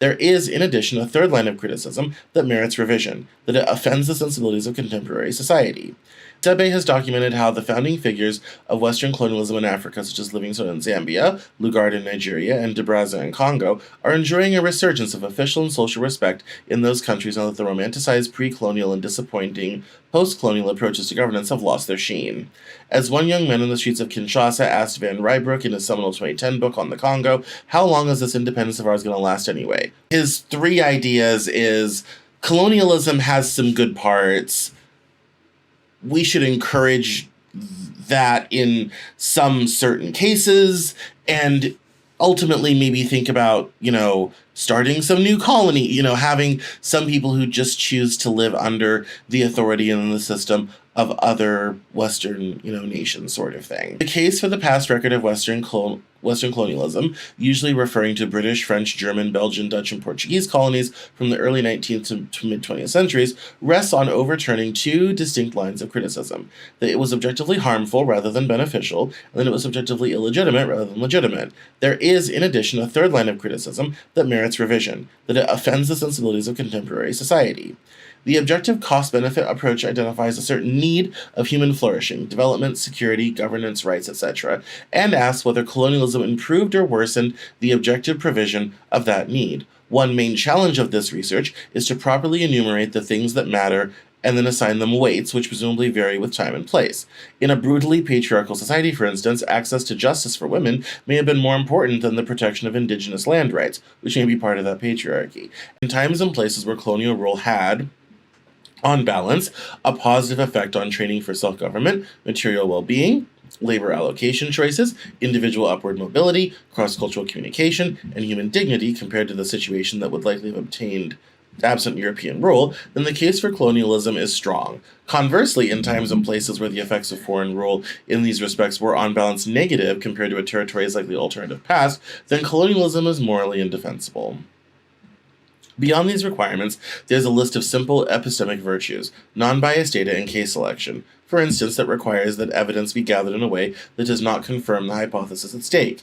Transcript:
There is, in addition, a third line of criticism that merits revision, that it offends the sensibilities of contemporary society. Sebe has documented how the founding figures of Western colonialism in Africa, such as Livingstone in Zambia, Lugard in Nigeria, and De Brazza in Congo, are enjoying a resurgence of official and social respect in those countries now that the romanticized pre-colonial and disappointing post-colonial approaches to governance have lost their sheen. As one young man in the streets of Kinshasa asked Van Rybrook in his seminal 2010 book on the Congo, how long is this independence of ours going to last anyway? His three ideas is colonialism has some good parts. We should encourage that in some certain cases, and ultimately maybe think about, starting some new colony, having some people who just choose to live under the authority and the system of other Western, nations sort of thing. The case for the past record of Western colonialism, usually referring to British, French, German, Belgian, Dutch, and Portuguese colonies from the early 19th to mid-20th centuries, rests on overturning two distinct lines of criticism: that it was objectively harmful rather than beneficial, and that it was objectively illegitimate rather than legitimate. There is, in addition, a third line of criticism that merits revision, that it offends the sensibilities of contemporary society. The objective cost-benefit approach identifies a certain need of human flourishing, development, security, governance, rights, etc., and asks whether colonialism improved or worsened the objective provision of that need. One main challenge of this research is to properly enumerate the things that matter and then assign them weights, which presumably vary with time and place. In a brutally patriarchal society, for instance, access to justice for women may have been more important than the protection of indigenous land rights, which may be part of that patriarchy. In times and places where colonial rule had, on balance, a positive effect on training for self-government, material well-being, labor allocation choices, individual upward mobility, cross-cultural communication, and human dignity compared to the situation that would likely have obtained absent European rule, then the case for colonialism is strong. Conversely, in times and places where the effects of foreign rule in these respects were on balance negative compared to a territory's likely alternative past, then colonialism is morally indefensible. Beyond these requirements, there's a list of simple epistemic virtues, non-biased data, and case selection, for instance, that requires that evidence be gathered in a way that does not confirm the hypothesis at stake.